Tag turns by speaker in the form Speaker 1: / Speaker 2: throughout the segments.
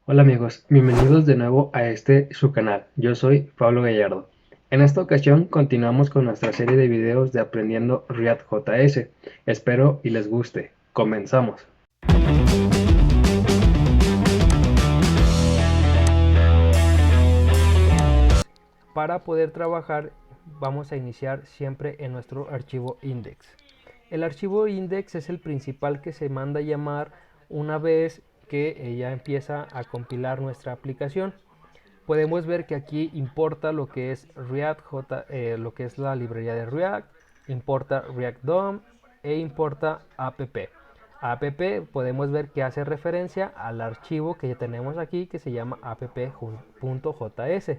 Speaker 1: Hola amigos, bienvenidos de nuevo a su canal. Yo soy Pablo Gallardo. En esta ocasión continuamos con nuestra serie de videos de aprendiendo React JS. Espero y les guste. Comenzamos. Para poder trabajar vamos a iniciar siempre en nuestro archivo index. El archivo index es el principal que se manda a llamar una vez que ya empieza a compilar nuestra aplicación. Podemos ver que aquí importa lo que es lo que es la librería de React, importa React DOM e importa app. App podemos ver que hace referencia al archivo que ya tenemos aquí que se llama app.js.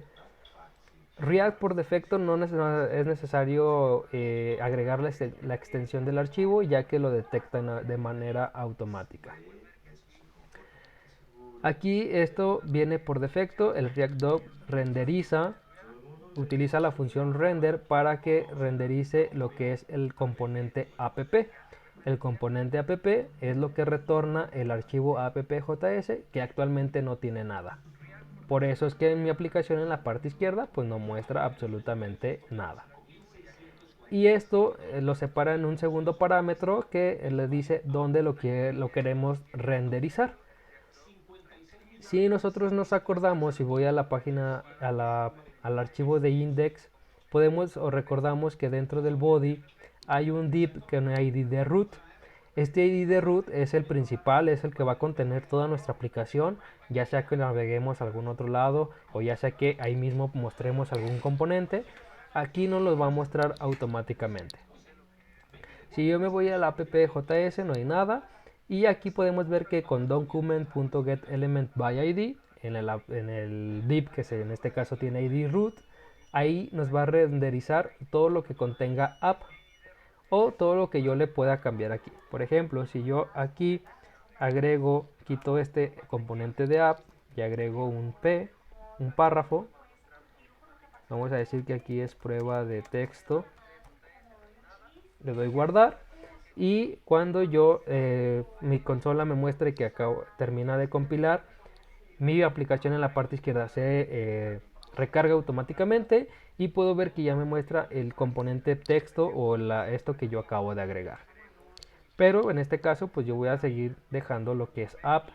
Speaker 1: React por defecto no es necesario agregar la extensión del archivo, ya que lo detecta de manera automática. Aquí esto viene por defecto. El React DOM utiliza la función render para que renderice lo que es el componente app. El componente app es lo que retorna el archivo app.js, que actualmente no tiene nada. Por eso es que en mi aplicación en la parte izquierda pues no muestra absolutamente nada. Y esto lo separa en un segundo parámetro que le dice dónde lo queremos renderizar. Si nosotros nos acordamos y voy a la página, al archivo de index, podemos o recordamos que dentro del body hay un div con ID de root. Este ID de root es el principal, es el que va a contener toda nuestra aplicación, ya sea que naveguemos a algún otro lado o ya sea que ahí mismo mostremos algún componente. Aquí nos lo va a mostrar automáticamente. Si yo me voy a la app.js no hay nada. Y aquí podemos ver que con document.getElementById, en el div que en este caso tiene ID root, ahí nos va a renderizar todo lo que contenga app o todo lo que yo le pueda cambiar aquí. Por ejemplo, si yo aquí quito este componente de app y agrego un párrafo, vamos a decir que aquí es prueba de texto, le doy guardar. Y cuando mi consola me muestre que termina de compilar, mi aplicación en la parte izquierda se recarga automáticamente y puedo ver que ya me muestra el componente texto o esto que yo acabo de agregar. Pero en este caso pues yo voy a seguir dejando lo que es app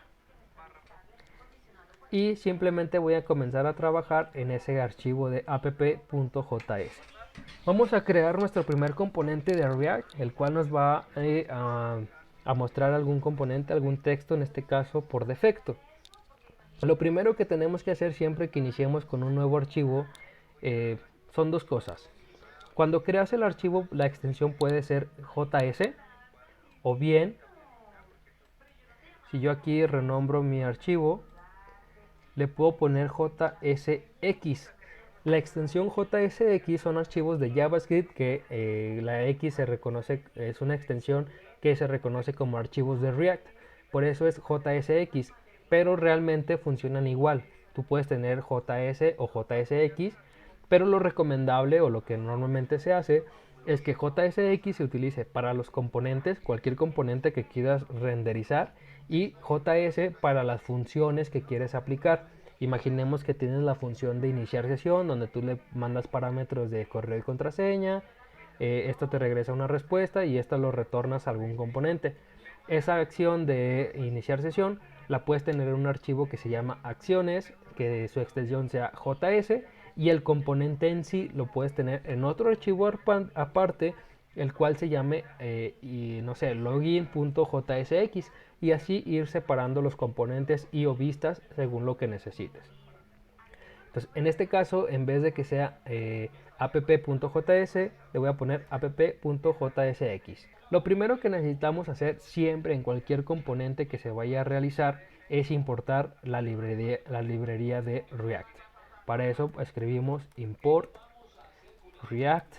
Speaker 1: y simplemente voy a comenzar a trabajar en ese archivo de app.js. Vamos a crear nuestro primer componente de React, el cual nos va a mostrar algún componente, algún texto, en este caso por defecto. Lo primero que tenemos que hacer siempre que iniciemos con un nuevo archivo son dos cosas. Cuando creas el archivo, la extensión puede ser JS o bien, si yo aquí renombro mi archivo, le puedo poner JSX. La extensión JSX son archivos de JavaScript que la X se reconoce, es una extensión que se reconoce como archivos de React. Por eso es JSX, pero realmente funcionan igual. Tú puedes tener JS o JSX, pero lo recomendable o lo que normalmente se hace es que JSX se utilice para los componentes, cualquier componente que quieras renderizar, y JS para las funciones que quieres aplicar. Imaginemos que tienes la función de iniciar sesión donde tú le mandas parámetros de correo y contraseña, esto te regresa una respuesta y esto lo retornas a algún componente. Esa acción de iniciar sesión la puedes tener en un archivo que se llama acciones, que su extensión sea JS, y el componente en sí lo puedes tener en otro archivo aparte, el cual se llame no sé, login.jsx, y así ir separando los componentes y o vistas según lo que necesites. Entonces, en este caso, en vez de que sea app.js, le voy a poner app.jsx. Lo primero que necesitamos hacer siempre en cualquier componente que se vaya a realizar es importar la librería de React. Para eso escribimos import React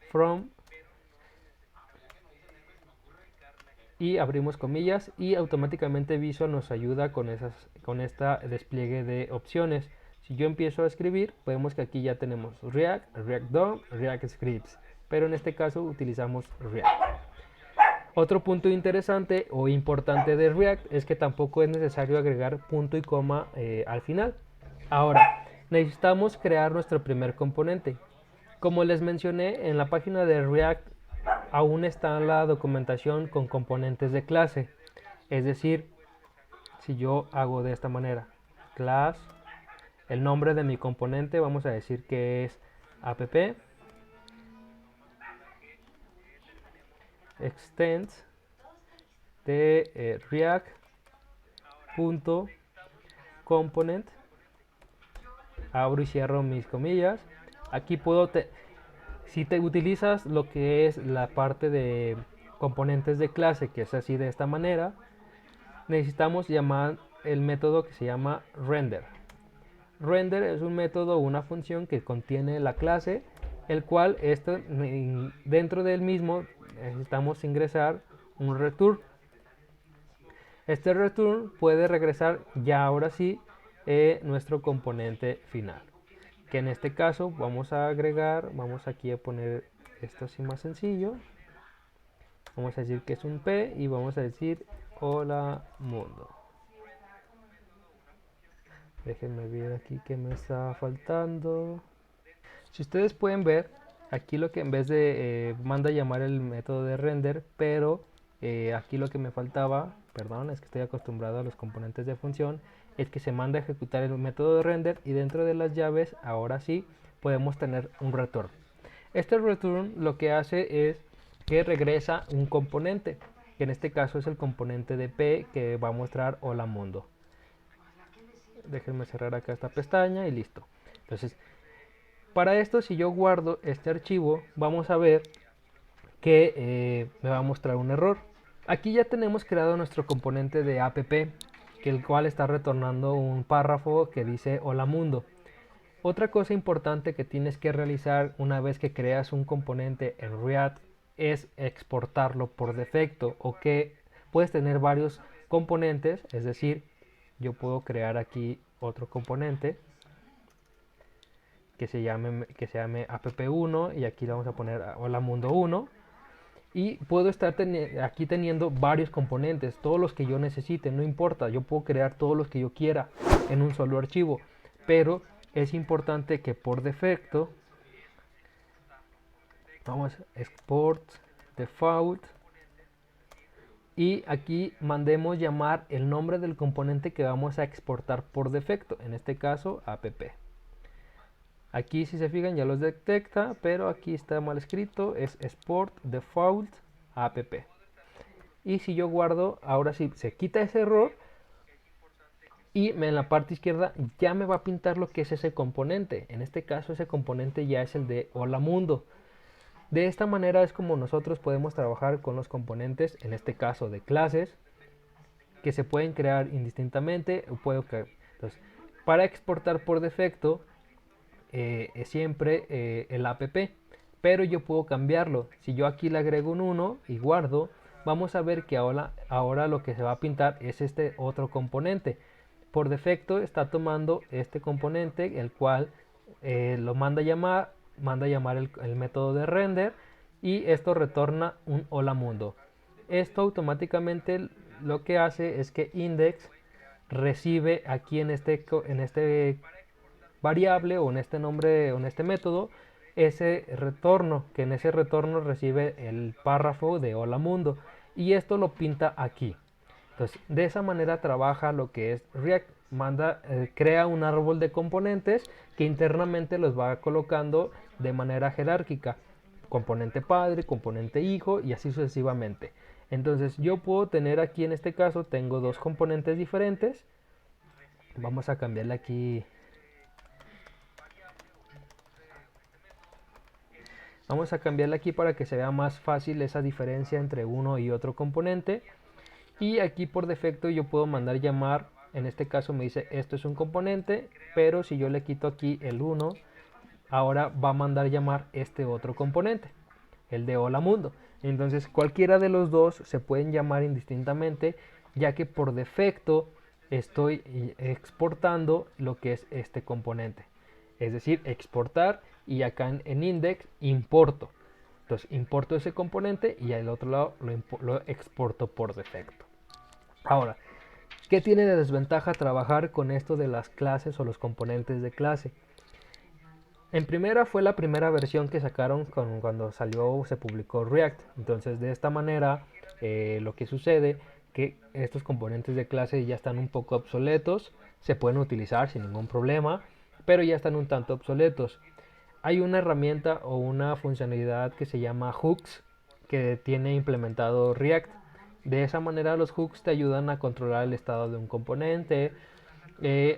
Speaker 1: from y abrimos comillas, y automáticamente Visual nos ayuda con esta despliegue de opciones. Si yo empiezo a escribir, vemos que aquí ya tenemos React, React DOM, React Scripts, pero en este caso utilizamos React. Otro punto interesante o importante de React es que tampoco es necesario agregar punto y coma al final. Ahora, necesitamos crear nuestro primer componente. Como les mencioné, en la página de React aún está la documentación con componentes de clase. Es decir, si yo hago de esta manera, class, el nombre de mi componente, vamos a decir que es app extends de react.component, abro y cierro mis comillas. Aquí puedo, si te utilizas lo que es la parte de componentes de clase, que es así de esta manera, necesitamos llamar el método que se llama render. Render es un método o una función que contiene la clase, el cual dentro del mismo necesitamos ingresar un return. Este return puede regresar ya ahora sí nuestro componente final, que en este caso vamos a agregar, vamos aquí a poner esto así más sencillo, vamos a decir que es un P y vamos a decir hola mundo. Déjenme ver aquí que me está faltando. Si ustedes pueden ver, aquí lo que en vez de manda a llamar el método de render, pero aquí lo que me faltaba, perdón, es que estoy acostumbrado a los componentes de función, es que se manda a ejecutar el método de render y dentro de las llaves, ahora sí, podemos tener un return. Este return lo que hace es que regresa un componente, que en este caso es el componente de P que va a mostrar hola mundo. Déjenme cerrar acá esta pestaña y listo. Entonces, para esto, si yo guardo este archivo, vamos a ver que me va a mostrar un error. Aquí ya tenemos creado nuestro componente de app, que el cual está retornando un párrafo que dice hola mundo. Otra cosa importante que tienes que realizar una vez que creas un componente en React es exportarlo por defecto, o que puedes tener varios componentes, es decir, yo puedo crear aquí otro componente que se llame app1 y aquí le vamos a poner hola mundo 1 y puedo estar aquí teniendo varios componentes, todos los que yo necesite, no importa, yo puedo crear todos los que yo quiera en un solo archivo, pero es importante que por defecto vamos a export default y aquí mandemos llamar el nombre del componente que vamos a exportar por defecto, en este caso app. Aquí si se fijan ya los detecta, pero aquí está mal escrito, es export default app. Y si yo guardo, ahora sí se quita ese error y en la parte izquierda ya me va a pintar lo que es ese componente. En este caso ese componente ya es el de hola mundo. De esta manera es como nosotros podemos trabajar con los componentes, en este caso de clases, que se pueden crear indistintamente. Entonces, para exportar por defecto es siempre el app, pero yo puedo cambiarlo. Si yo aquí le agrego un 1 y guardo, vamos a ver que ahora lo que se va a pintar es este otro componente. Por defecto está tomando este componente, el cual lo manda a llamar el método de render y esto retorna un hola mundo. Esto automáticamente lo que hace es que index recibe aquí en este variable o en este nombre o en este método ese retorno, que en ese retorno recibe el párrafo de hola mundo y esto lo pinta aquí. Entonces de esa manera trabaja lo que es React, crea un árbol de componentes que internamente los va colocando de manera jerárquica, componente padre, componente hijo y así sucesivamente. Entonces yo puedo tener aquí, en este caso tengo dos componentes diferentes. Vamos a cambiarle aquí. Vamos a cambiarle aquí para que se vea más fácil esa diferencia entre uno y otro componente. Y aquí por defecto yo puedo mandar llamar, en este caso me dice esto es un componente, pero si yo le quito aquí el 1, ahora va a mandar llamar este otro componente, el de hola mundo. Entonces cualquiera de los dos se pueden llamar indistintamente, ya que por defecto estoy exportando lo que es este componente. Es decir, exportar y acá en index importo. Entonces importo ese componente y al otro lado lo exporto por defecto. Ahora, ¿qué tiene de desventaja trabajar con esto de las clases o los componentes de clase? En primera fue la primera versión que sacaron cuando salió, se publicó React. Entonces de esta manera lo que sucede que estos componentes de clase ya están un poco obsoletos, se pueden utilizar sin ningún problema, pero ya están un tanto obsoletos. Hay una herramienta o una funcionalidad que se llama hooks que tiene implementado React. De esa manera los hooks te ayudan a controlar el estado de un componente,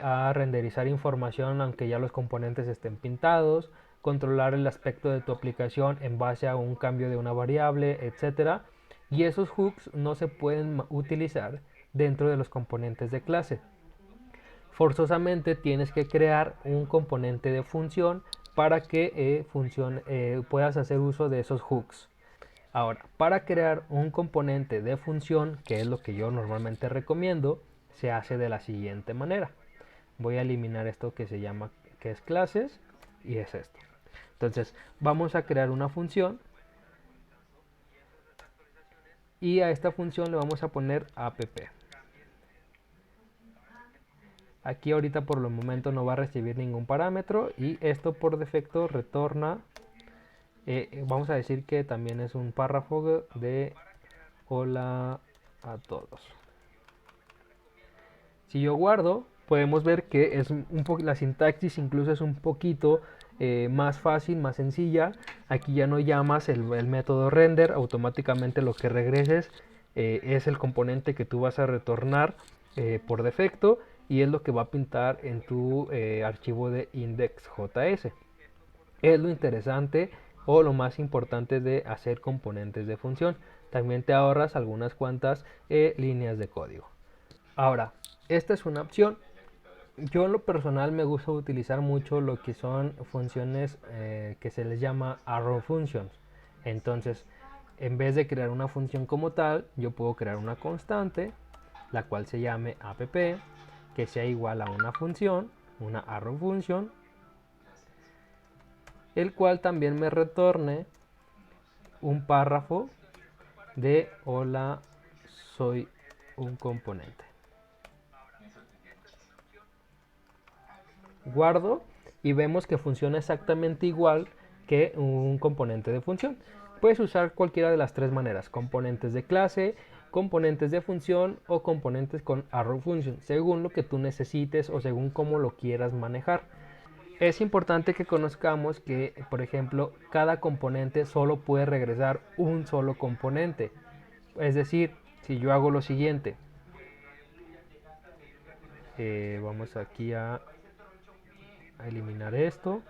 Speaker 1: a renderizar información aunque ya los componentes estén pintados, controlar el aspecto de tu aplicación en base a un cambio de una variable, etc. Y esos hooks no se pueden utilizar dentro de los componentes de clase. Forzosamente tienes que crear un componente de función para que puedas hacer uso de esos hooks. Ahora, para crear un componente de función, que es lo que yo normalmente recomiendo, se hace de la siguiente manera. Voy a eliminar esto que es clases, y es esto. Entonces, vamos a crear una función y a esta función le vamos a poner app. Aquí ahorita por el momento no va a recibir ningún parámetro y esto por defecto retorna, vamos a decir que también es un párrafo de hola a todos. Si yo guardo, podemos ver que es la sintaxis incluso es un poquito más fácil, más sencilla. Aquí ya no llamas el método render, automáticamente lo que regreses es el componente que tú vas a retornar por defecto y es lo que va a pintar en tu archivo de index.js. Es lo interesante o lo más importante de hacer componentes de función. También te ahorras algunas cuantas líneas de código. Ahora, esta es una opción. Yo en lo personal me gusta utilizar mucho lo que son funciones que se les llama arrow functions. Entonces, en vez de crear una función como tal, yo puedo crear una constante, la cual se llame app, que sea igual a una función, una arrow function, el cual también me retorne un párrafo de hola, soy un componente. Guardo y vemos que funciona exactamente igual que un componente de función. Puedes usar cualquiera de las tres maneras: componentes de clase, componentes de función o componentes con arrow function, según lo que tú necesites o según cómo lo quieras manejar. Es importante que conozcamos que, por ejemplo, cada componente solo puede regresar un solo componente. Es decir, si yo hago lo siguiente, vamos aquí a eliminar esto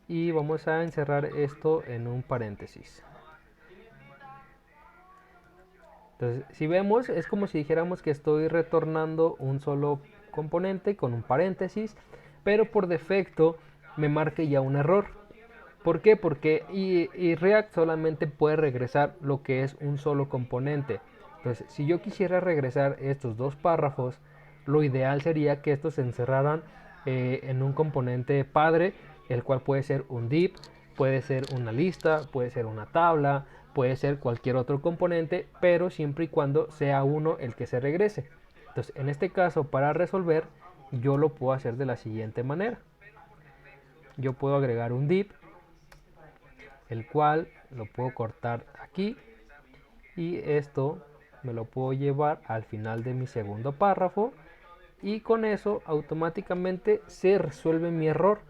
Speaker 1: y vamos a encerrar esto en un paréntesis. Entonces, si vemos, es como si dijéramos que estoy retornando un solo componente con un paréntesis, pero por defecto me marque ya un error. ¿Por qué? Porque React solamente puede regresar lo que es un solo componente. Entonces, si yo quisiera regresar estos dos párrafos, lo ideal sería que estos se encerraran en un componente padre, el cual puede ser un div, puede ser una lista, puede ser una tabla, puede ser cualquier otro componente, pero siempre y cuando sea uno el que se regrese. Entonces, en este caso, para resolver, yo lo puedo hacer de la siguiente manera. Yo puedo agregar un div, el cual lo puedo cortar aquí y esto me lo puedo llevar al final de mi segundo párrafo y con eso automáticamente se resuelve mi error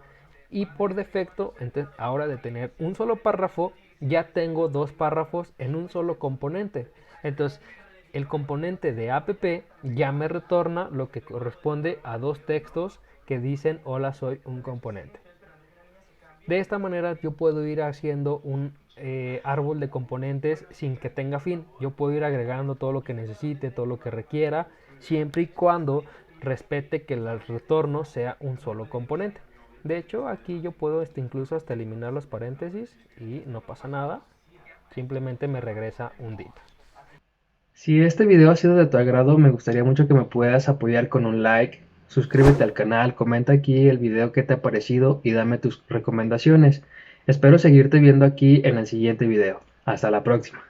Speaker 1: y por defecto, entonces, ahora de tener un solo párrafo ya tengo dos párrafos en un solo componente. Entonces el componente de app ya me retorna lo que corresponde a dos textos que dicen hola, soy un componente. De esta manera yo puedo ir haciendo un árbol de componentes sin que tenga fin. Yo puedo ir agregando todo lo que necesite, todo lo que requiera, siempre y cuando respete que el retorno sea un solo componente. De hecho, aquí yo puedo incluso hasta eliminar los paréntesis y no pasa nada. Simplemente me regresa un div. Si este video ha sido de tu agrado, me gustaría mucho que me puedas apoyar con un like. Suscríbete al canal, comenta aquí el video que te ha parecido y dame tus recomendaciones. Espero seguirte viendo aquí en el siguiente video. Hasta la próxima.